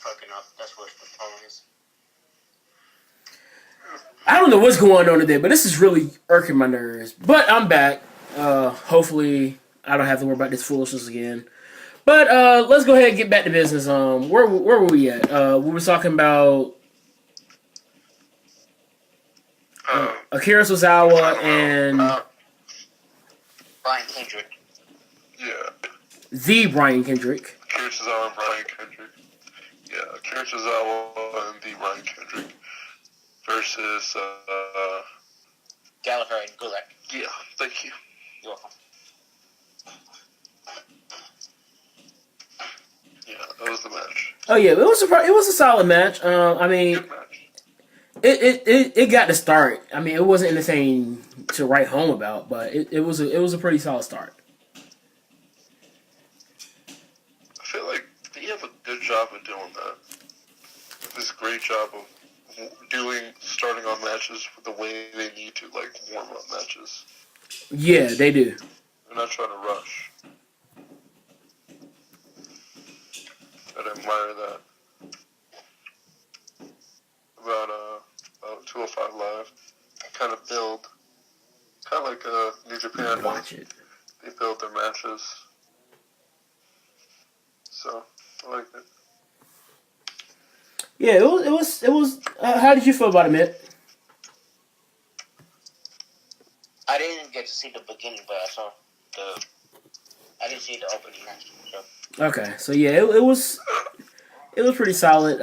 fucking up. That's what the problem is. I don't know what's going on today, but this is really irking my nerves. But I'm back. Hopefully, I don't have to worry about this foolishness again. But let's go ahead and get back to business. Where were we at? We were talking about Akira Tozawa and Brian Kendrick. Yeah. the Brian Kendrick. Akira Tozawa and Brian Kendrick. Yeah, Akira Tozawa and the Brian Kendrick versus Gallagher and Gulak. yeah, thank you. You're welcome. Yeah, that was the match. Oh yeah, it was a solid match. I mean, Good match. it got to start. I mean, it wasn't anything to write home about, but it was a pretty solid start. I feel like they have a good job of doing that. This great job of starting on matches the way they need to, like warm up matches. Yeah, they do. They're not trying to rush. I admire that about 205 Live. Kind of build, kind of like New Japan. Watch it. They build their matches. So I like it. Yeah, it was. How did you feel about it, Mitt? I didn't get to see the beginning, but I saw I didn't see the opening match. So. Okay, so yeah, it was pretty solid.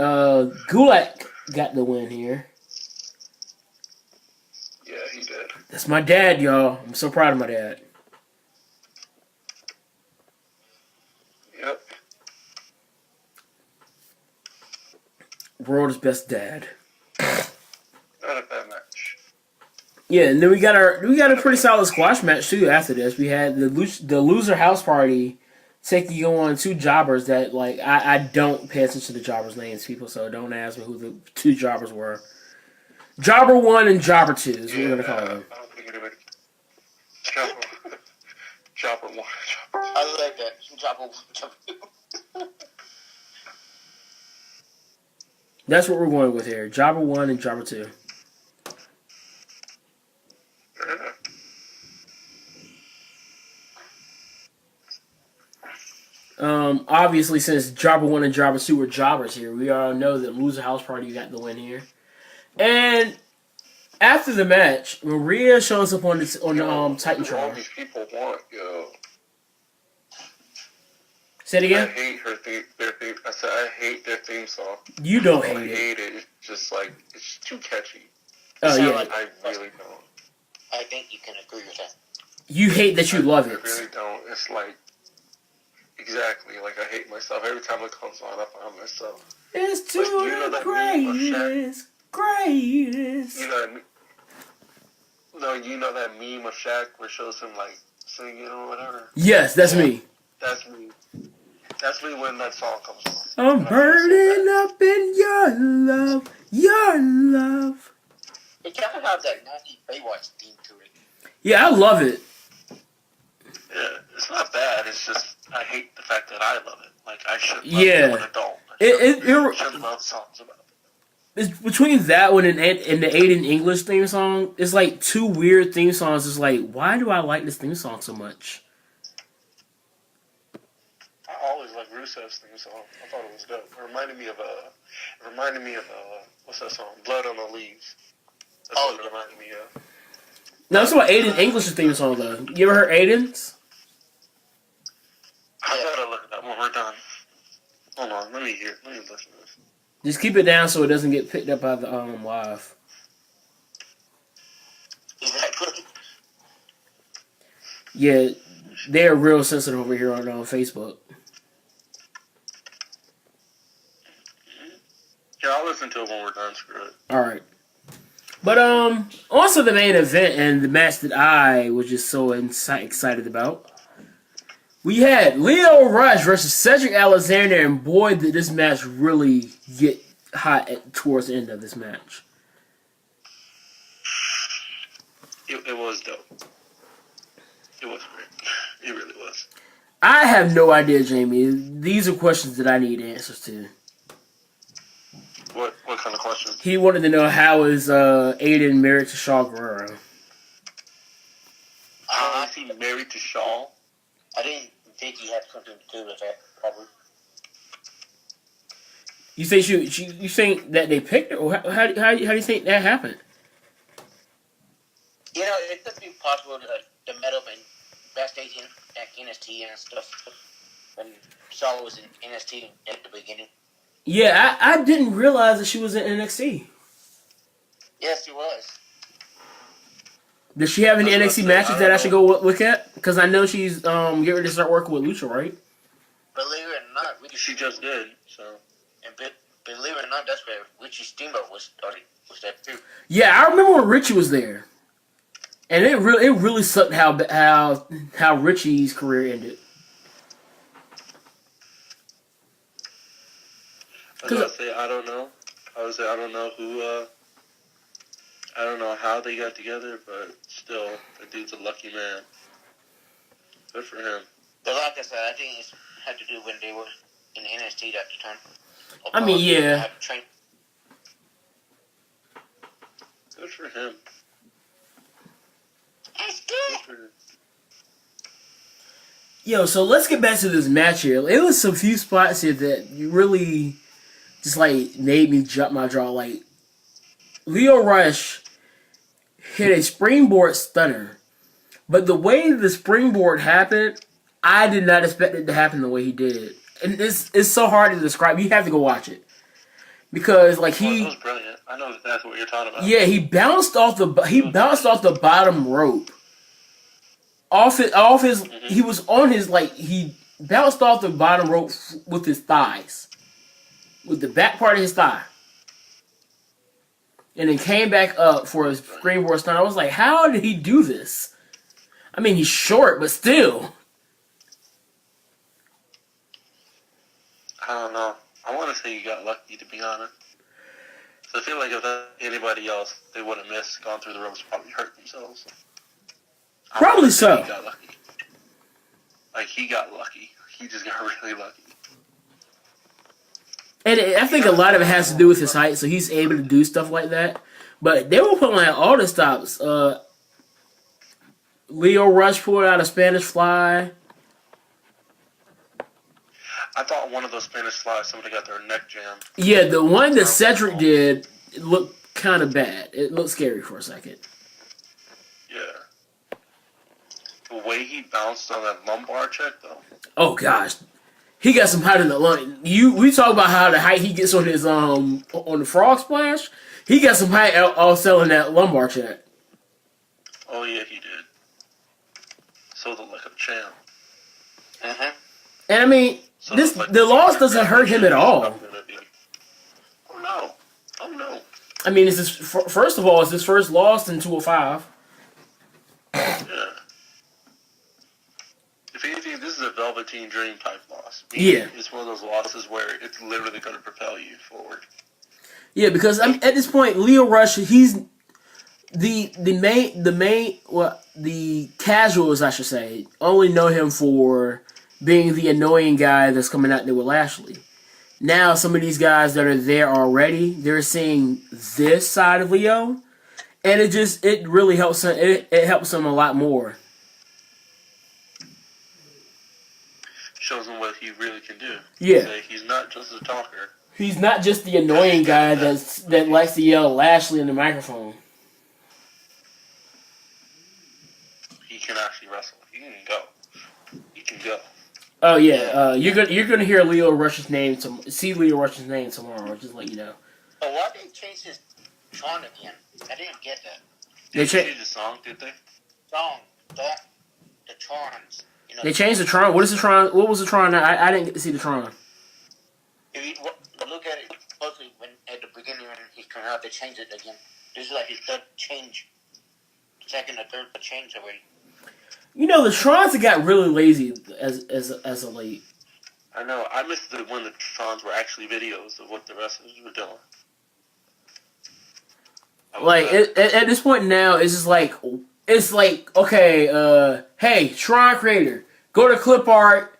Gulak got the win here. Yeah, he did. That's my dad, y'all. I'm so proud of my dad. Yep. World's best dad. Not a bad match. Yeah, and then we got a pretty solid squash match too. After this, we had the loser house party taking on two jobbers that like I don't pay attention to the jobbers' names, people. So don't ask me who the two jobbers were. Jobber 1 and Jobber 2 is what we're gonna call them. I don't think anybody. Jobber 1. I like that. Jobber 2. That's what we're going with here. Jobber 1 and Jobber 2. Obviously, since Jobber 1 and Jobber 2 were jobbers here, we all know that Loser House Party got the win here. And after the match, Maria shows up on the All Titantron. these people want, yo. Say it I again? hate their theme. I said I hate their theme song. You don't I hate it. hate it. It's just like it's too catchy. Oh, Sound yeah. like- I really don't. I think you can agree with that. You hate that you love I it. really don't. It's like exactly like I hate myself every time it comes on. I find myself. It's to Like, you know the that meme of Shaq? greatest. You know that. No, you know that meme of Shaq where it shows him like singing or whatever. Yes, that's me. That's me. That's me when that song comes on. I'm And I feel so burning bad. up in your love. It kind of has that 90s Baywatch theme to it. Yeah, I love it. Yeah, it's not bad. It's just I hate the fact that I love it. Like I should love Yeah. it when I don't. It should love songs about it. it's between that one and the Aiden English theme song. It's like two weird theme songs. It's like, why do I like this theme song so much? I always liked Rusev's theme song. I thought it was dope. It reminded me of what's that song? Blood on the Leaves. That's what it reminded me of. No, it's about Aiden English's theme song though. You ever heard Aiden's? I gotta look it up when we're done. Hold on, let me listen to this. Just keep it down so it doesn't get picked up by the live. Exactly. Yeah, they're real sensitive over here on Facebook. Yeah, I'll listen to it when we're done. Screw it. All right. But on to the main event and the match that I was just so excited about. We had Leo Rush versus Cedric Alexander, and boy, did this match really get hot towards the end of this match. It was dope. It was great. It really was. I have no idea, Jamie. These are questions that I need answers to. What kind of question? He wanted to know how is Aiden married to Shaw Guerrero. How is he married to Shaw? I didn't think he had something to do with that, probably. You say you think that they picked her, or how do you think that happened? You know, it could be possible that they met up in backstage at NXT and stuff when Shaw was in NXT at the beginning. Yeah, I didn't realize that she was in NXT. Yes, he was. Does she have any I was NXT about to say, matches I that I don't should know. go look at? Because I know she's getting ready to start working with Lucha, right? Believe it or not, She just did. So believe it or not, that's where Richie Steamboat was there too. Yeah, I remember when Richie was there, and it really sucked how Richie's career ended. I was about to say I don't know. I would say I don't know who. I don't know how they got together, but still, the dude's a lucky man. Good for him. But like I said, I think it had to do when they were in NXT at the time. I mean, yeah. Had to train. Good for him. That's Good good. for him. Yo, so let's get back to this match here. It was some few spots here that you really just like made me jump my jaw. Like Leo Rush hit a springboard stunner, but the way the springboard happened, I did not expect it to happen the way he did. And it's so hard to describe. You have to go watch it because like It was brilliant. I know that's what you're talking about. yeah, he bounced off the bottom rope. He was on his he bounced off the bottom rope with his thighs, with the back part of his thigh, and then came back up for his springboard stun. I was like, how did he do this? I mean, he's short, but still. I don't know. I want to say you got lucky, to be honest. So I feel like if that, anybody else, they would have missed, gone through the ropes, probably hurt themselves. I Probably wanna say so. He got lucky. Like, he got lucky. He just got really lucky. And I think a lot of it has to do with his height, so he's able to do stuff like that. But they were putting like all the stops. Leo Rush pulled out a Spanish Fly. I thought one of those Spanish flies, somebody got their neck jammed. Yeah, the one that Cedric did it looked kind of bad. It looked scary for a second. Yeah. The way he bounced on that lumbar check, though. Oh gosh, he got some height in the lung. We talk about how the height he gets on his on the frog splash. He got some height all selling that lumbar check. Oh, yeah, he did. So looked like a champ. Uh-huh. And I mean, So the loss doesn't hurt him at all. Oh, no. Oh, no. I mean, it's his, first of all, it's his first loss in 205. Yeah. If anything, this is a Velveteen Dream type loss. Yeah. It's one of those losses where it's literally going to propel you forward. Yeah, because at this point, Leo Rush, he's the casuals, I should say, only know him for being the annoying guy that's coming out there with Lashley. Now, some of these guys that are there already, they're seeing this side of Leo, and it really helps him. It helps him a lot more. Shows him what he really can do. Yeah. He's not just a talker. He's not just the annoying guy that likes to yell Lashley in the microphone. He can actually wrestle. He can go. He can go. Oh yeah, you're gonna hear Leo Rush's name. See Leo Rush's name tomorrow. Just let you know. But why did they change his Tron again? I didn't get that. They Change the song, did they? Song, the Trons. You know, They changed the Tron. What is the Tron? What was the Tron? I didn't get to see the Tron. if you look at it closely when at the beginning when he came out, they changed it again. This is like his third change, second or third change already. You know, the Trons have got really lazy as of late. I know. I missed when the Trons were actually videos of what the wrestlers were doing. Like at this point now, it's like okay, hey Tron creator, go to clip art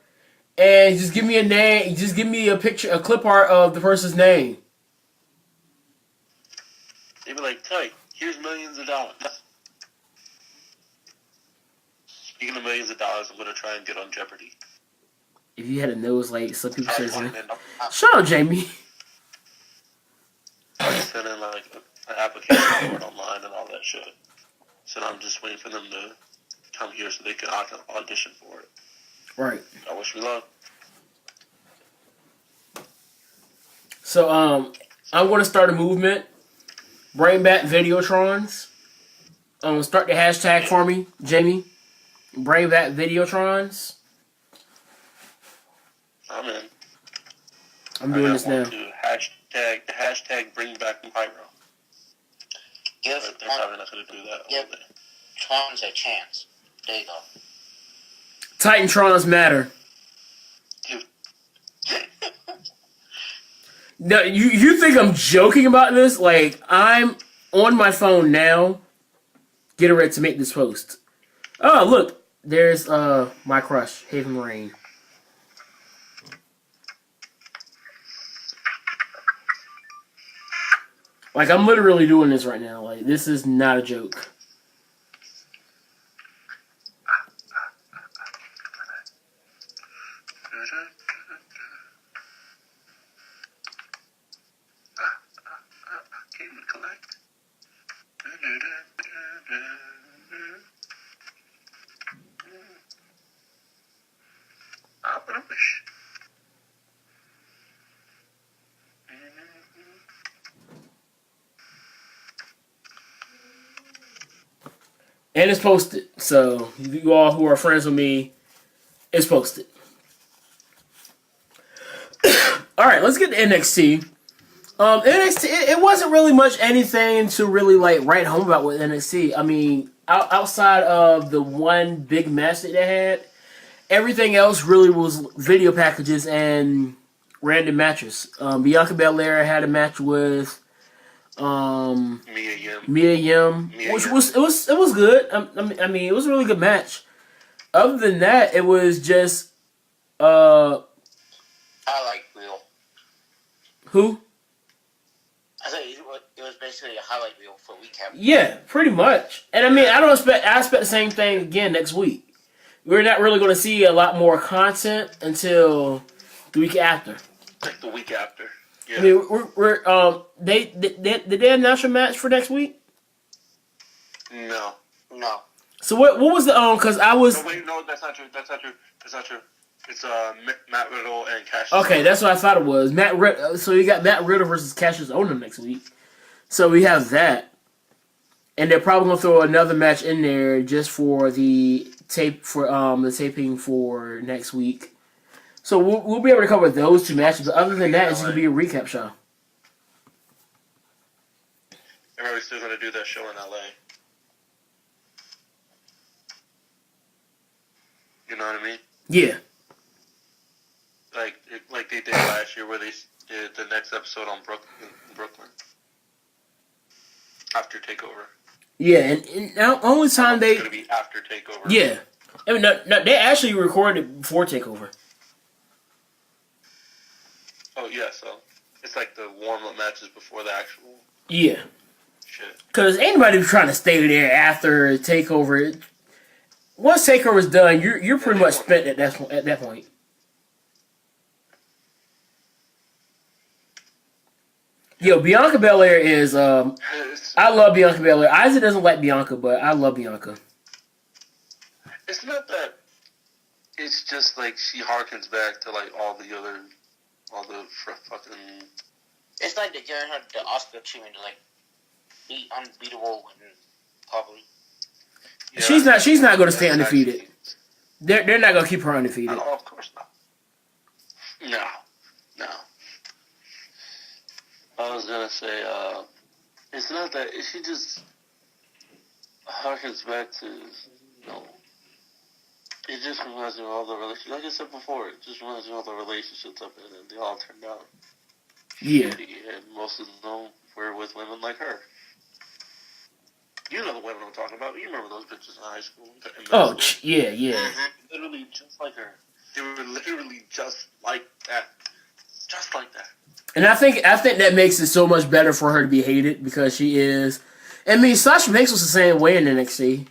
and just give me a name. Just give me a picture, a clip art of the person's name. They'd be like, "Hey, here's millions of dollars." Speaking of millions of dollars, I'm gonna try and get on Jeopardy. If you had a nose like some people say, Probably won't end up. shut up, Jamie. I sent in like an application for it online and all that shit. So now I'm just waiting for them to come here so I can audition for it. Right. I wish me luck. So, I'm going to start a movement. Bring back Videotrons. Start the hashtag for me, Jamie. Bring back Videotrons. I'm in. I'm doing this now. Hashtag bring back Pyro. Give But they're probably not going to do that. Give Trons a chance. There you go. Titantrons matter. Dude, No, you think I'm joking about this? Like, I'm on my phone now, getting ready to make this post. Oh, look, there's my crush, Haven Rain. Like, I'm literally doing this right now. Like, this is not a joke. And it's posted. So, you all who are friends with me, it's posted. Alright, let's get to NXT. NXT, it wasn't really much anything to really, like, write home about with NXT. I mean, outside of the one big match that they had, everything else really was video packages and random matches. Bianca Belair had a match with Mia Yim, which was good. I mean, it was a really good match. Other than that, it was just I like Real. Who? I said it was basically a highlight reel for recap. Yeah, pretty much. And I mean, I expect the same thing again next week. We're not really going to see a lot more content until the week after. Like the week after. Yeah. I mean, did they announce a match for next week? No. No. So what was the because I was No, that's not true. It's Matt Riddle and Cassius. okay. That's what I thought it was. So you got Matt Riddle versus Cassius Ohno next week. So we have that, and they're probably gonna throw another match in there just for the taping for next week. So we'll be able to cover those two matches. But other than that, it's gonna be a recap show. Everybody's still gonna do that show in LA. You know what I mean? Yeah. Like they did last year, where they did the next episode on Brooklyn after Takeover. Yeah, and now only time It's gonna be after Takeover. Yeah, I mean, no, they actually recorded it before Takeover. Oh yeah, so it's like the warm-up matches before the actual Yeah, shit. because anybody who's trying to stay there after Takeover, once Takeover's done, you're pretty much spent at that point. Yo, Bianca Belair is I love Bianca Belair. Isaac doesn't like Bianca, but I love Bianca. It's not that. It's just like she harkens back to like all the fucking. It's like they're giving her the Oscar treatment to like be unbeatable and probably. Yeah, She's not going to stay undefeated. They're not going to keep her undefeated. No, of course not. No. I was gonna say, it's not that. She just harkens back to, it just reminds me of all the relationships. Like I said before, it just reminds me of all the relationships I've been in. They all turned out Yeah. shitty, and most of them were with women like her. You know the women I'm talking about. You remember those bitches in high school? Oh, yeah. Literally just like her. They were literally just like that. Just like that. And I think that makes it so much better for her to be hated because she is. I mean, Sasha Banks was the same way in NXT.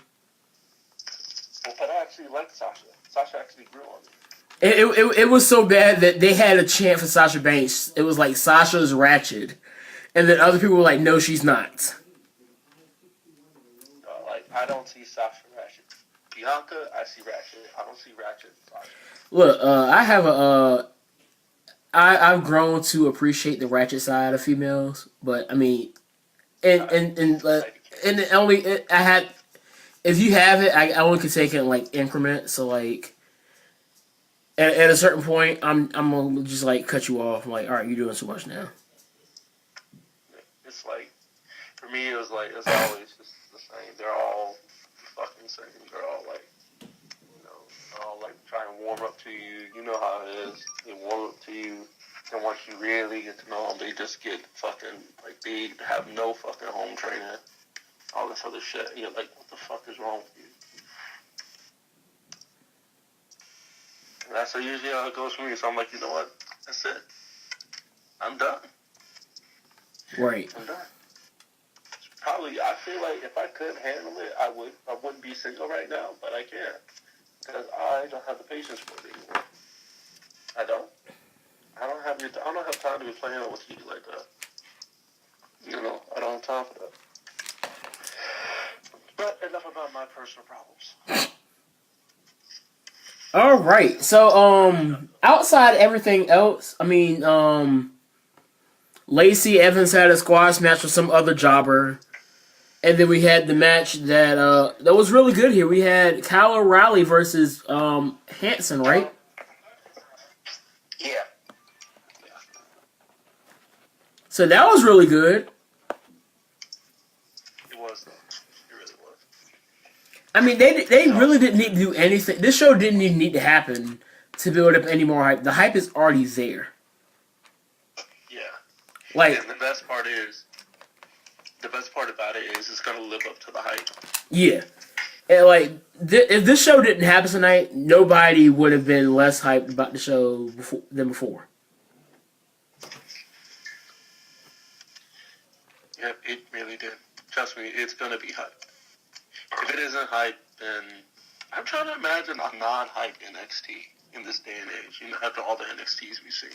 But I actually like Sasha. Sasha actually grew on me. It was so bad that they had a chant for Sasha Banks. It was like Sasha's ratchet, and then other people were like, "No, she's not." Like I don't see Sasha ratchet. Bianca, I see ratchet. I don't see ratchet. Sasha. Look, I have I've grown to appreciate the ratchet side of females, but I mean, and only I had. If you have it, I only can take it in like increments. So like, at a certain point, I'm gonna just like cut you off. I'm like, all right, you're doing too much now. It's like for me, it was like it's always just the same. They're all fucking same. They're all like, they're all like trying to warm up to you. You know how it is. They warm up to you. And once you really get to know them, they just get fucking, like, they have no fucking home training. All this other shit. You're like, what the fuck is wrong with you? And that's usually how it goes for me. So I'm like, you know what? That's it. I'm done. Right. I'm done. Probably, I feel like if I could handle it, I wouldn't be single right now, but I can't. Because I don't have the patience for it anymore. I don't. I don't have time to be playing with you like that. I don't have time for that. But enough about my personal problems. All right. So, outside everything else, I mean, Lacey Evans had a squash match with some other jobber, and then we had the match that was really good here. We had Kyle O'Reilly versus Hanson, right? Yeah. So that was really good. It was, though. It really was. I mean, they really didn't need to do anything. This show didn't even need to happen to build up any more hype. The hype is already there. Yeah. Like, and the best part about it is it's going to live up to the hype. yeah. And like, if this show didn't happen tonight, nobody would have been less hyped about the show than before. Yep, it really did. Trust me, it's going to be hype. If it isn't hype, then I'm trying to imagine a non-hype NXT in this day and age, after all the NXTs we've seen.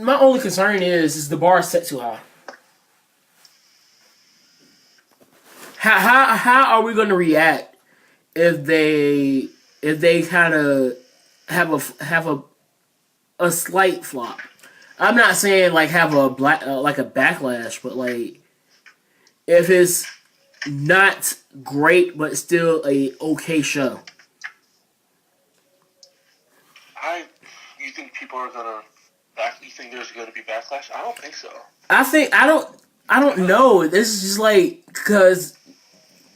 My only concern is the bar set too high. How are we going to react if they kind of have a slight flop? I'm not saying like have a like a backlash, but like if it's not great but still a okay show. You think people are gonna you think there's gonna be backlash? I don't think so. I don't know. This is just like because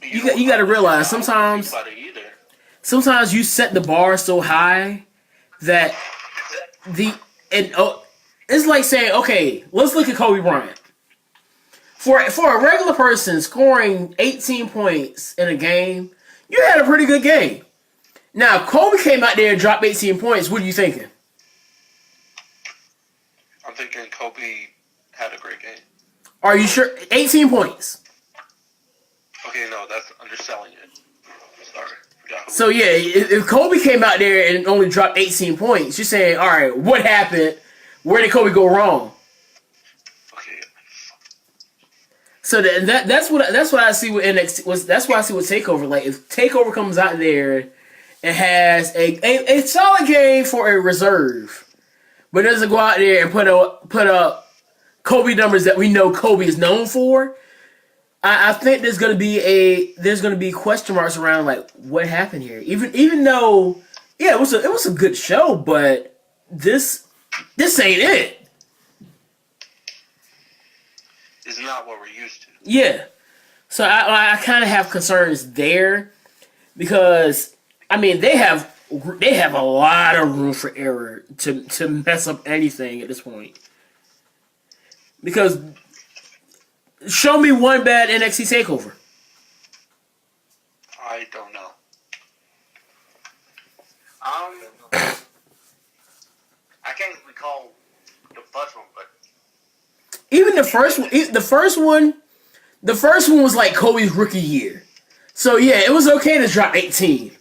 you got to realize sometimes you set the bar so high that it's like saying, okay, let's look at Kobe Bryant. For a regular person scoring 18 points in a game, you had a pretty good game. Now, Kobe came out there and dropped 18 points. What are you thinking? I'm thinking Kobe had a great game. Are you sure? 18 points. Okay, no, that's underselling it. Sorry. So, yeah, if Kobe came out there and only dropped 18 points, you're saying, all right, what happened? Where did Kobe go wrong? Okay. So that's what I see with NXT. That's what I see with Takeover. Like if Takeover comes out there and has a solid game for a reserve, but doesn't go out there and put up Kobe numbers that we know Kobe is known for, I think there's gonna be question marks around like what happened here. Even though it was a good show, but this ain't it. It's not what we're used to. Yeah. So I kind of have concerns there because I mean they have a lot of room for error to mess up anything at this point. Because show me one bad NXT takeover. I don't know. I can't recall call the first one, but Even the first one, the first one was like Kobe's rookie year. So yeah, it was okay to drop 18.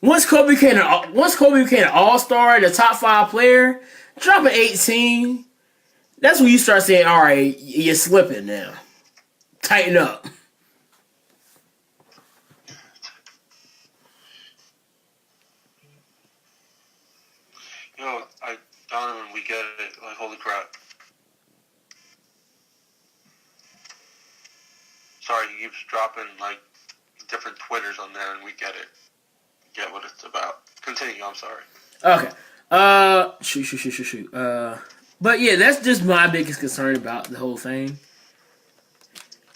Once Kobe became an all-star and a top 5 player, dropping 18, that's when you start saying, all right, you're slipping now. Tighten up. Donovan, we get it. Like, holy crap. Sorry, he keeps dropping, like, different Twitters on there, and we get it. Get what it's about. Continue, I'm sorry. Okay. Shoot. But yeah, that's just my biggest concern about the whole thing.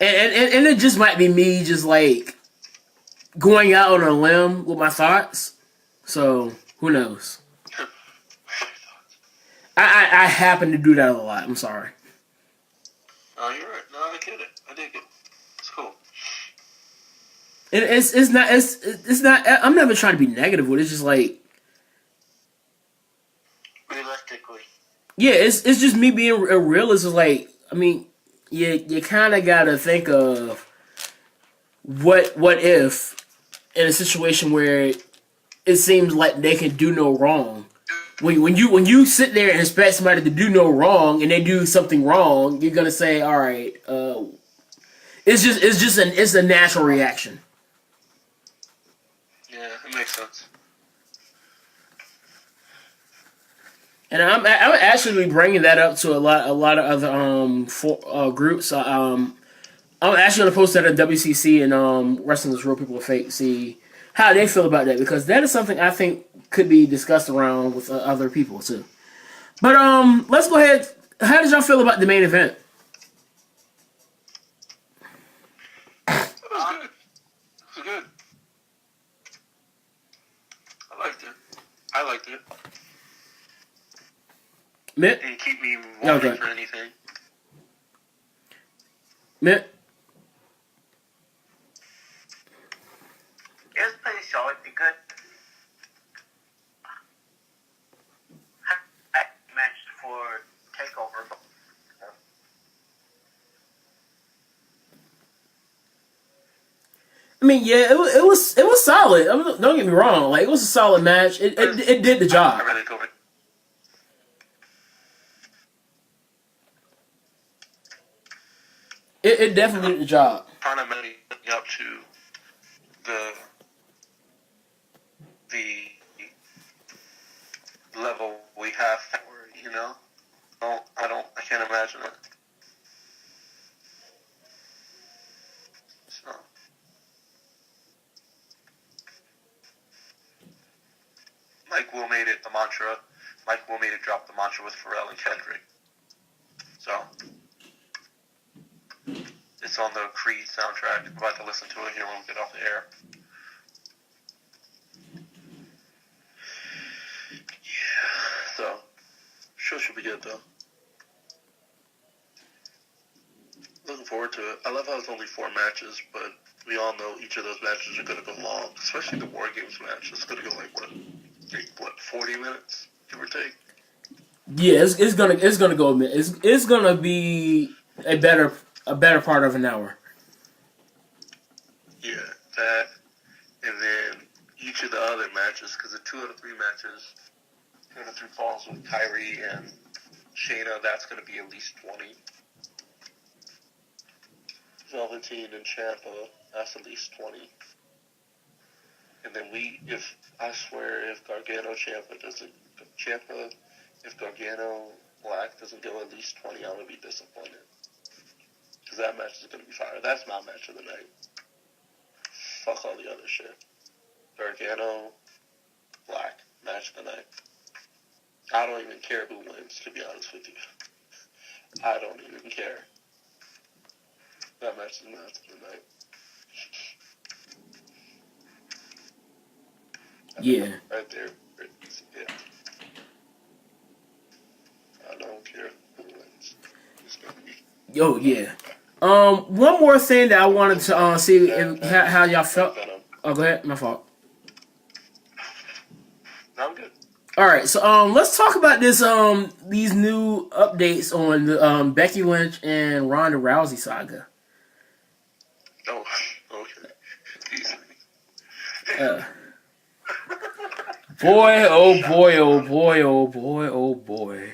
And it just might be me just, like, going out on a limb with my thoughts. So, who knows? I happen to do that a lot. I'm sorry. Oh, you're right. No, I get it. I dig it. It's cool. And it's not. I'm never trying to be negative with it. It's just like, realistically, yeah, it's just me being a realist. Is like, I mean, you kind of gotta think of what if in a situation where it seems like they can do no wrong. When you sit there and expect somebody to do no wrong and they do something wrong, you're gonna say, all right, it's a natural reaction. Yeah, it makes sense. And I'm actually bringing that up to a lot of other groups. I'm actually gonna post that at WCC and Wrestling is Real, People Are Fake. See how they feel about that, because that is something I think could be discussed around with other people too. But let's go ahead. How did y'all feel about the main event? It was good. It was good. I liked it. Mitt? Didn't keep me wanting for anything. Mitt? it was pretty solid because match for Takeover. I mean, yeah, it was solid. I mean, don't get me wrong. Like, it was a solid match. It did the job. I really enjoyed it. It definitely did the job. Kind of living up to the level we have for it, you know? I can't imagine it. So. Mike Will made it the mantra. Mike Will made it drop the mantra with Pharrell and Kendrick. So. It's on the Creed soundtrack. I'm about to listen to it here when we get off the air. Yeah, so show should be good though. Looking forward to it. I love how it's only 4 matches, but we all know each of those matches are going to go long. Especially the War Games match. It's going to go like 40 minutes, give or take. Yeah, it's gonna go. It's gonna be a better part of an hour. Yeah, that, and then each of the other matches, because the 2 out of 3 matches, 2 out of 3 falls with Kyrie and Shayna, that's going to be at least 20. Velveteen and Ciampa, that's at least 20. And then if Gargano if Gargano Black doesn't go at least 20, I'm going to be disappointed. Because that match is going to be fire. That's my match of the night. Fuck all the other shit. Gargano Black, match of the night. I don't even care who wins, to be honest with you. I don't even care. That match is the match of the night. Yeah. Right there. Yeah. I don't care who wins. It's going to be... Yo, yeah. One more thing that I wanted to see how y'all felt. Oh, go ahead. My fault. I'm good. All right, so let's talk about this these new updates on the Becky Lynch and Ronda Rousey saga. Oh, okay. Easy. Uh, boy, oh boy, oh boy, oh boy, oh boy.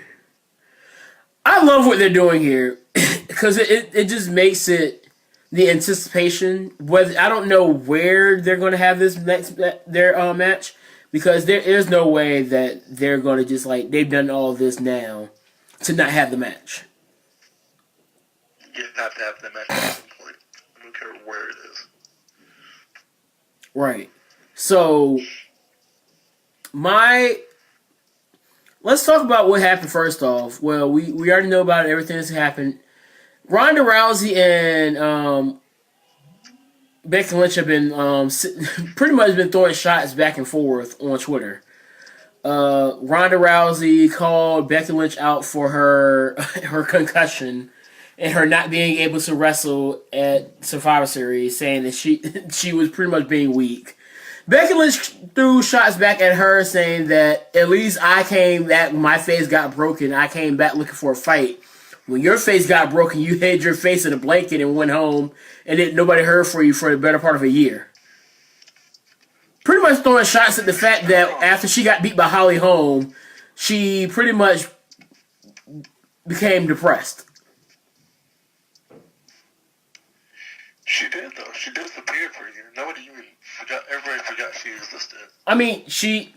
I love what they're doing here because it just makes it the anticipation. Whether I don't know where they're going to have this next their match because there is no way that they're going to just like they've done all of this now to not have the match. You have to have the match at some point. I don't care where it is. Right. So let's talk about what happened first off. Well, we already know about everything that's happened. Ronda Rousey and Becky Lynch have been pretty much been throwing shots back and forth on Twitter. Ronda Rousey called Becky Lynch out for her her concussion and her not being able to wrestle at Survivor Series, saying that she was pretty much being weak. Becky Lynch threw shots back at her, saying that at least I came back when my face got broken. I came back looking for a fight. When your face got broken, you hid your face in a blanket and went home, and nobody heard for you for the better part of a year. Pretty much throwing shots at the fact that after she got beat by Holly Holm, she pretty much became depressed. She did, though. She disappeared for a year. Nobody even forgot. Everybody forgot she existed. I mean, she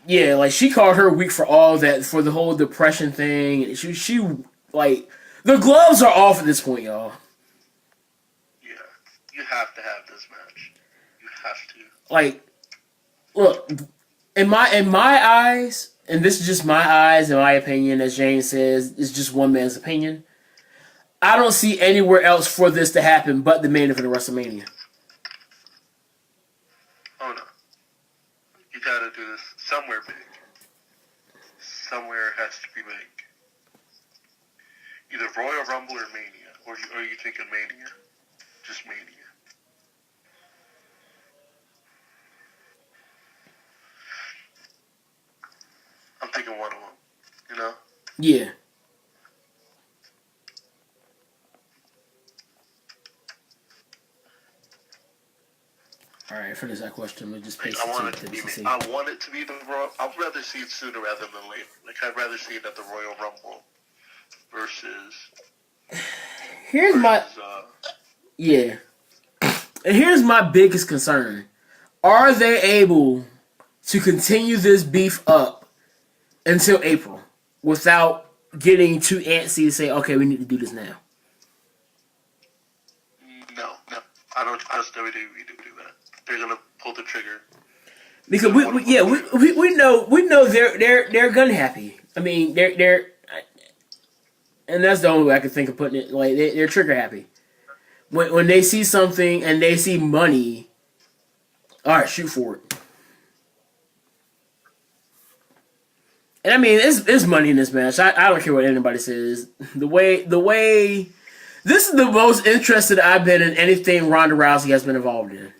called her weak for all that, for the whole depression thing. She the gloves are off at this point, y'all. Yeah. You have to have this match. You have to. Like, look, in my eyes, and this is just my eyes, in my opinion, as James says, it's just one man's opinion. I don't see anywhere else for this to happen but the main event of WrestleMania. Oh no. You gotta do this somewhere big. Somewhere it has to be big. Either Royal Rumble or Mania. Or are you thinking Mania? Just Mania. I'm thinking one of them. You know? Yeah. Alright, finish that question. We'll just paste I want it it to be. see. I want it to be the Royal. I'd rather see it sooner rather than later. Like I'd rather see it at the Royal Rumble versus. Here's my yeah. And here's my biggest concern: are they able to continue this beef up until April without getting too antsy to say, "Okay, we need to do this now"? No. I don't trust WWE to do that. They're gonna pull the trigger. Because we know they're gun happy. I mean they're and that's the only way I can think of putting it. Like they're trigger happy. When they see something and they see money, all right, shoot for it. And I mean it's money in this match. I don't care what anybody says. The way this is the most interested I've been in anything Ronda Rousey has been involved in.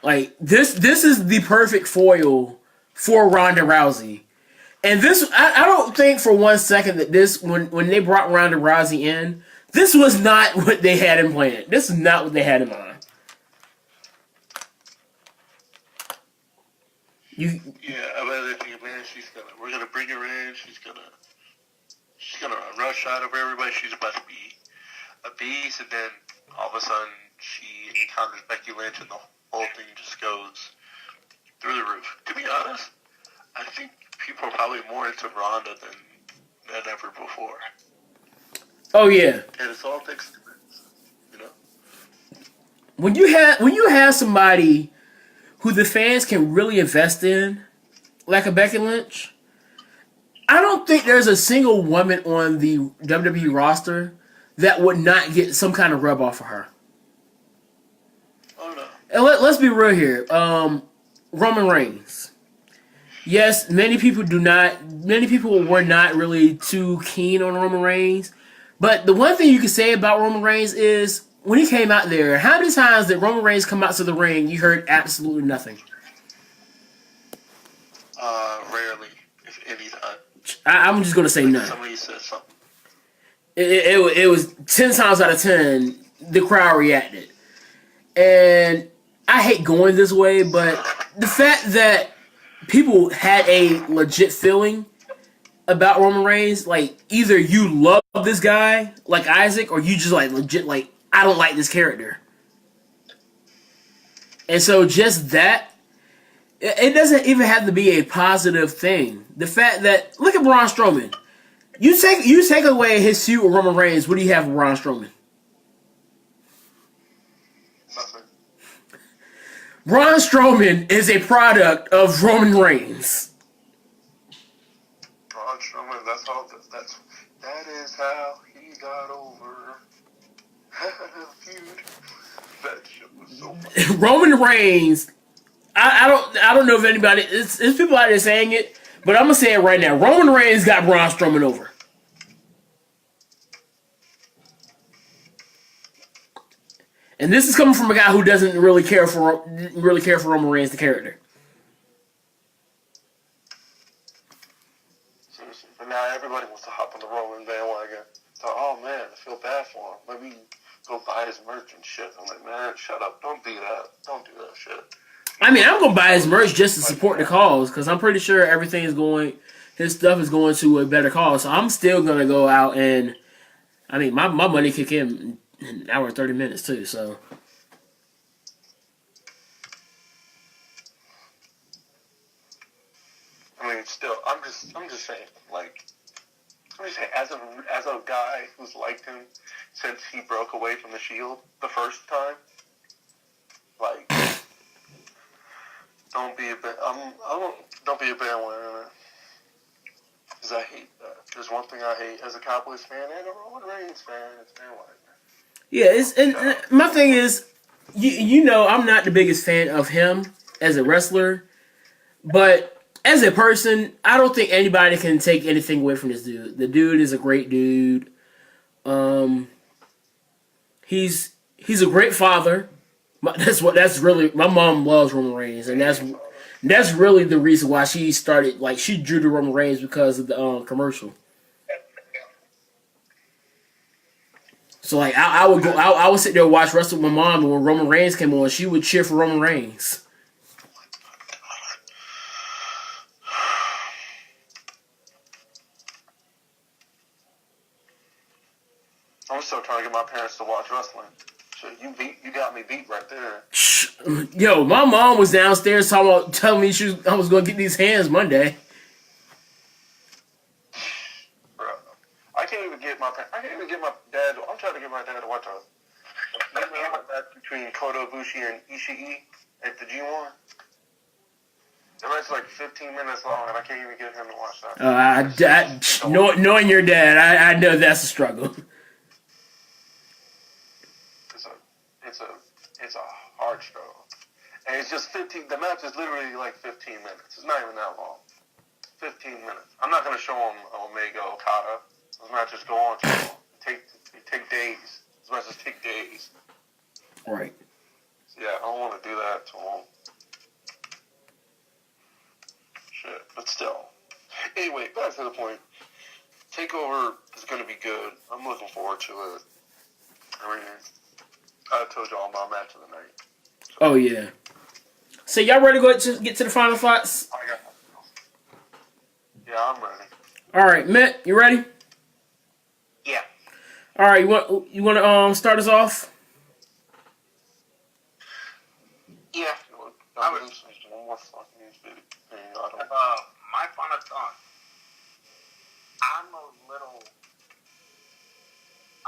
Like this is the perfect foil for Ronda Rousey, and this I don't think for one second that this when they brought Ronda Rousey in, this was not what they had in plan. This is not what they had in mind. Yeah, I rather think, man, we're gonna bring her in. She's gonna rush out of everybody. She's about to be a beast, and then all of a sudden she encounters Becky Lynch, and the whole thing just goes through the roof. To be honest, I think people are probably more into Ronda than ever before. Oh yeah, and it's all thanks to this, you know. When you have somebody who the fans can really invest in, like a Becky Lynch, I don't think there's a single woman on the WWE roster that would not get some kind of rub off of her. Oh no. And let's be real here. Roman Reigns. Yes, many people were not really too keen on Roman Reigns. But the one thing you can say about Roman Reigns is when he came out there, how many times did Roman Reigns come out to the ring? You heard absolutely nothing. Rarely, if any time. I'm just gonna say Like none. somebody said something. It was 10 times out of 10 the crowd reacted, and I hate going this way, but the fact that people had a legit feeling about Roman Reigns, like either you love this guy like Isaac, or you just like legit like I don't like this character. And so just that, it doesn't even have to be a positive thing. The fact that look at Braun Strowman, you take away his feud with Roman Reigns, what do you have with Braun Strowman? Nothing. Braun Strowman is a product of Roman Reigns. Braun Strowman, that is how he got over. Feud. That shit was so funny. Roman Reigns, I don't know if anybody, it's people out there saying it, but I'm gonna say it right now. Roman Reigns got Braun Strowman over. And this is coming from a guy who doesn't really care for Roman Reigns the character. Seriously. But now everybody wants to hop on the Roman bandwagon. So, oh man, I feel bad for him. Let me go buy his merch and shit. I'm like, man, shut up. Don't do that. Don't do that shit. I mean, I'm gonna buy his merch just to support the cause because I'm pretty sure his stuff is going to a better cause. So I'm still gonna go out and, I mean, my money kick in an hour and 30 minutes too. So I mean, still, I'm just saying, like, I'm just saying, as a guy who's liked him since he broke away from the Shield the first time, like, don't be a bandwagoner. Because I hate that. There's one thing I hate as a Cowboys fan and a Roman Reigns fan. It's bandwagoner. yeah, my thing is, you know, I'm not the biggest fan of him as a wrestler, but as a person, I don't think anybody can take anything away from this dude. The dude is a great dude. He's a great father. That's really my mom loves Roman Reigns, and that's really the reason why she started she drew to Roman Reigns because of the commercial. So like I would sit there and watch wrestle with my mom, and when Roman Reigns came on, she would cheer for Roman Reigns. I'm still trying to get my parents to watch wrestling. So you got me beat right there. Yo, my mom was downstairs telling me I was going to get these hands Monday. Bro, I can't even get my dad. I'm trying to get my dad to watch a match between Kota Ibushi and Ishii at the G1. The match's like 15 minutes long, and I can't even get him to watch that. Knowing your dad, I know that's a struggle. It's a hard struggle. And it's just 15, the match is literally like 15 minutes. It's not even that long. 15 minutes. I'm not going to show him Omega Okada. Those matches go on too long. They take days. Those matches take days. Right. So yeah, I don't want to do that to him. Shit, but still. Anyway, back to the point. TakeOver is going to be good. I'm looking forward to it. I mean, I told y'all my match of the night. So. Oh, yeah. So, y'all ready to get to the final thoughts? Yeah, I'm ready. All right, Matt, you ready? Yeah. All right, you want to start us off? Yeah. I was one more fucking video. My final thought. I'm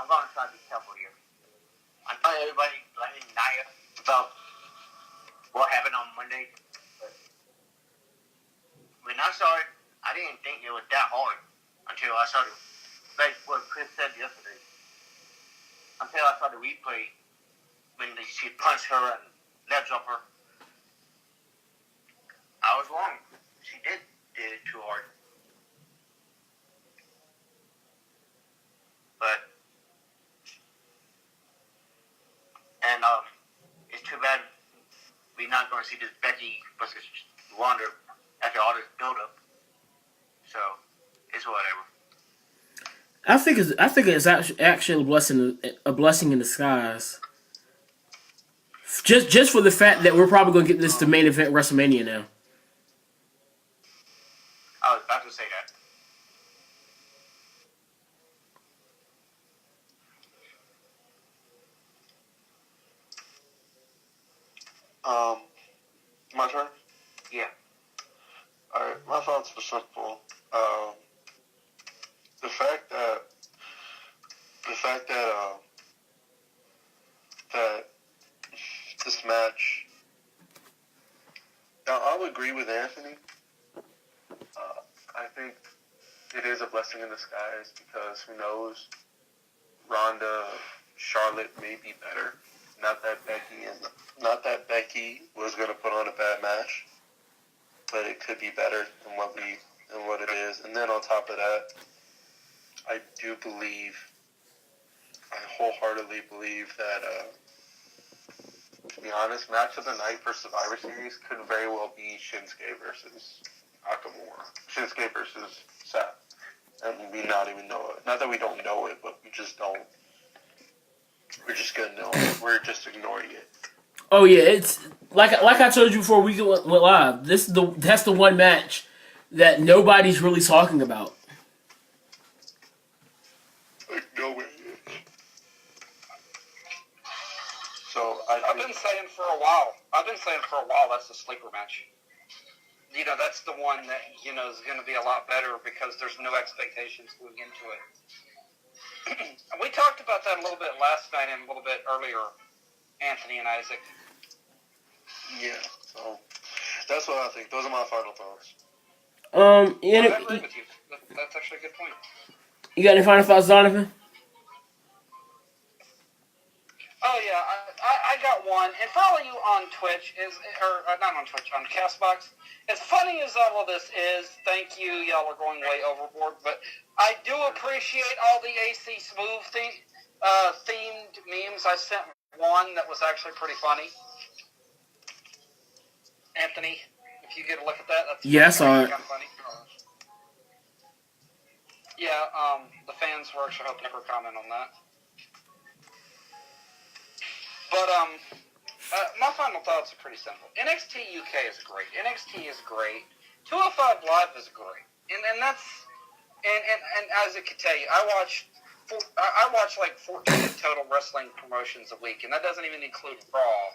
going to try to be careful here. I'm telling everybody blaming Nia about what happened on Monday. But when I saw it, I didn't think it was that hard until I saw it. Like what Chris said yesterday. Until I saw the replay when she punched her and legs up her. I was wrong. She did it too hard. But Becky versus Wanda after all this build up. So it's whatever. I think it's actually a blessing in disguise. Just for the fact that we're probably going to get this to main event WrestleMania now. I was about to say that. My turn? Yeah. Alright, my thoughts are simple. The fact that this match, now I'll agree with Anthony. I think it is a blessing in disguise because who knows, Ronda, Charlotte may be better. Not that Becky was going to put on a bad match, but it could be better than what it is. And then on top of that, I wholeheartedly believe that, to be honest, match of the night for Survivor Series could very well be Shinsuke versus Nakamura. Shinsuke versus Seth. And we not even know it. Not that we don't know it, but we just don't. We're just gonna know it. We're just ignoring it. Oh yeah, it's like I told you before we went live. That's the one match that nobody's really talking about. Like nowhere. So I've been saying for a while that's the sleeper match. You know, that's the one that, you know, is going to be a lot better because there's no expectations going into it. We talked about that a little bit last night and a little bit earlier, Anthony and Isaac. Yeah, so that's what I think. Those are my final thoughts. I agree with you. That's actually a good point. You got any final thoughts, Donovan? Oh yeah, I got one. And follow you on Twitch not on Twitch, on Castbox. As funny as all of this is, thank you. Y'all are going way overboard, but I do appreciate all the AC Smooth themed memes. I sent one that was actually pretty funny. Anthony, if you get a look at that, that's Yeah, I saw it. kind of funny. Yeah, the fans were actually hoping for a comment on that. But, my final thoughts are pretty simple. NXT UK is great. NXT is great. 205 Live is great. And that's, and as it could tell you, I watch like 14 total wrestling promotions a week, and that doesn't even include Raw.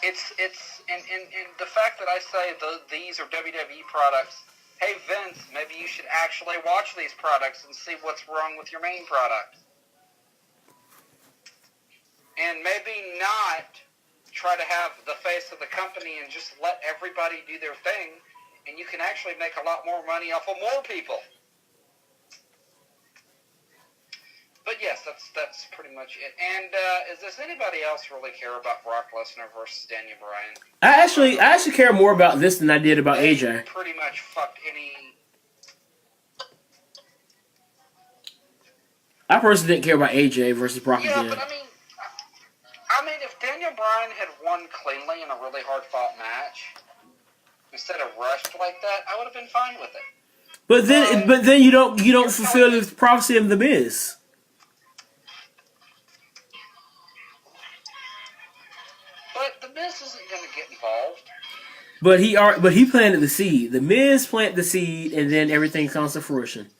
It's the fact that I say these are WWE products, hey Vince, maybe you should actually watch these products and see what's wrong with your main product. And maybe not try to have the face of the company and just let everybody do their thing, and you can actually make a lot more money off of more people. But yes, that's pretty much it. And does anybody else really care about Brock Lesnar versus Daniel Bryan? I actually care more about this than I did about AJ. Pretty much fucked any. I personally didn't care about AJ versus Brock Yeah, again. but I mean, if Daniel Bryan had won cleanly in a really hard-fought match, instead of rushed like that, I would have been fine with it. But then you don't fulfill the prophecy of the Miz. But the Miz isn't going to get involved. But he planted the seed. The Miz planted the seed, and then everything comes to fruition.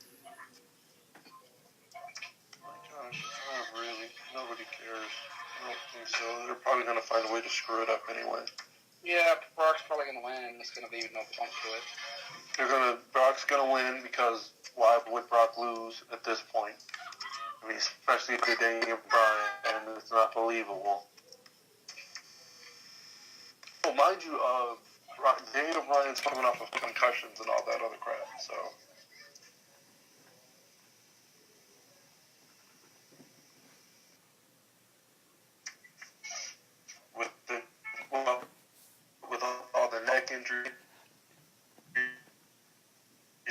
Really, nobody cares. I don't think so. They're probably going to find a way to screw it up anyway. Yeah, Brock's probably going to win. There's going to be no point to it. Brock's going to win because why would Brock lose at this point? I mean, especially if they're Daniel Bryan, and it's not believable. Oh, mind you, Daniel Bryan's coming off of concussions and all that other crap, so. With all the neck injuries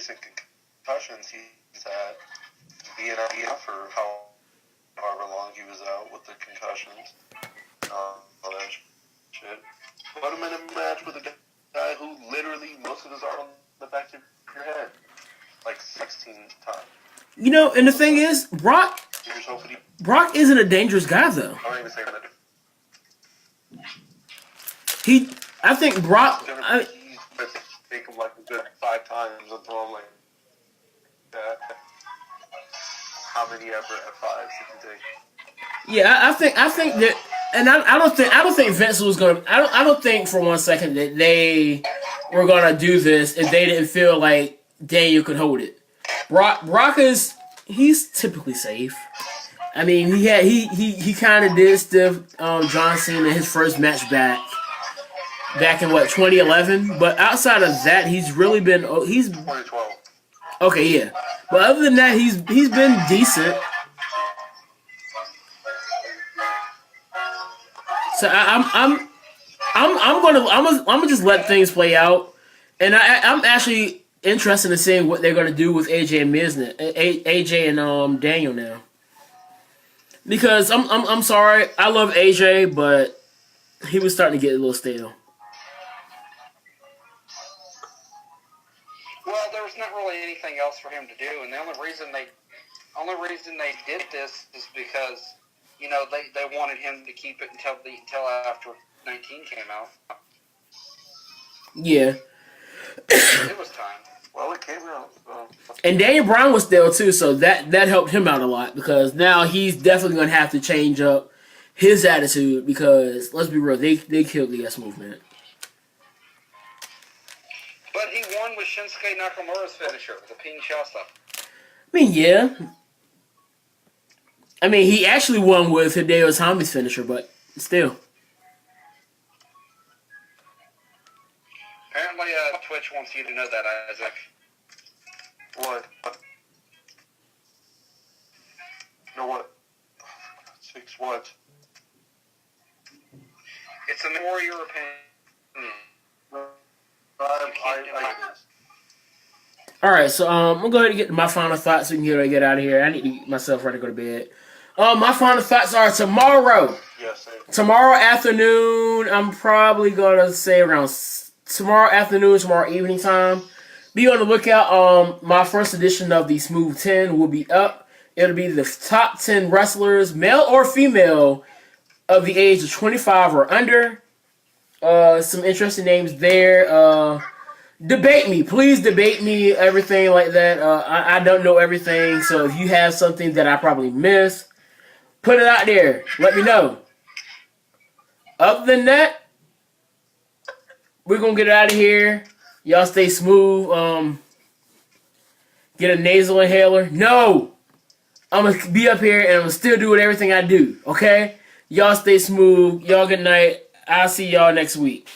and concussions he's had, being out for however long he was out with the concussions, all that Put him in a match with a guy who literally most of his arm on the back of your head, like 16 times. You know, and the thing is, Brock Here's hoping he. isn't a dangerous guy though. I don't even say that. I think Brock. He's gonna take him like a good 5 times until I'm like, how many ever F5s did he take? Yeah, I think that, and I don't think Vince was gonna. I don't think for one second that they were gonna do this if they didn't feel like Daniel could hold it. Brock he's typically safe. I mean, he kind of did stiff John Cena in his first match back in what 2011. But outside of that, he's really been 2012. okay, yeah. But other than that, he's been decent. So I'm gonna just let things play out, and I'm actually interested in seeing what they're gonna do with AJ and Miz, AJ and Daniel now, because I'm sorry, I love AJ, but he was starting to get a little stale. Well, there was not really anything else for him to do, and the only reason they did this is because, you know, they wanted him to keep it until after 19 came out. Yeah. It was time. Well, it came out. And Daniel Bryan was stale too, so that helped him out a lot, because now he's definitely gonna have to change up his attitude, because let's be real, they killed the S movement. But he won with Shinsuke Nakamura's finisher, the Ping Shasta. I mean, yeah. I mean, he actually won with Hideo Itami's finisher, but still. Apparently, Twitch wants you to know that, Isaac. What? You know what? Six what? It's a warrior opinion. Alright, so I'm gonna go ahead and get to my final thoughts so we can get out of here. I need to get myself ready to go to bed. My final thoughts are tomorrow. Yes, Tomorrow afternoon, I'm probably gonna say around tomorrow afternoon, tomorrow evening time. Be on the lookout. My first edition of the Smooth 10 will be up. It'll be the top 10 wrestlers, male or female, of the age of 25 or under. Some interesting names there. Debate me. Please debate me, everything like that. I don't know everything, so if you have something that I probably missed, put it out there. Let me know. Other than that, we're going to get out of here. Y'all stay smooth. Get a nasal inhaler. No! I'm going to be up here and I'm going to still do everything I do. Okay? Y'all stay smooth. Y'all good night. I'll see y'all next week.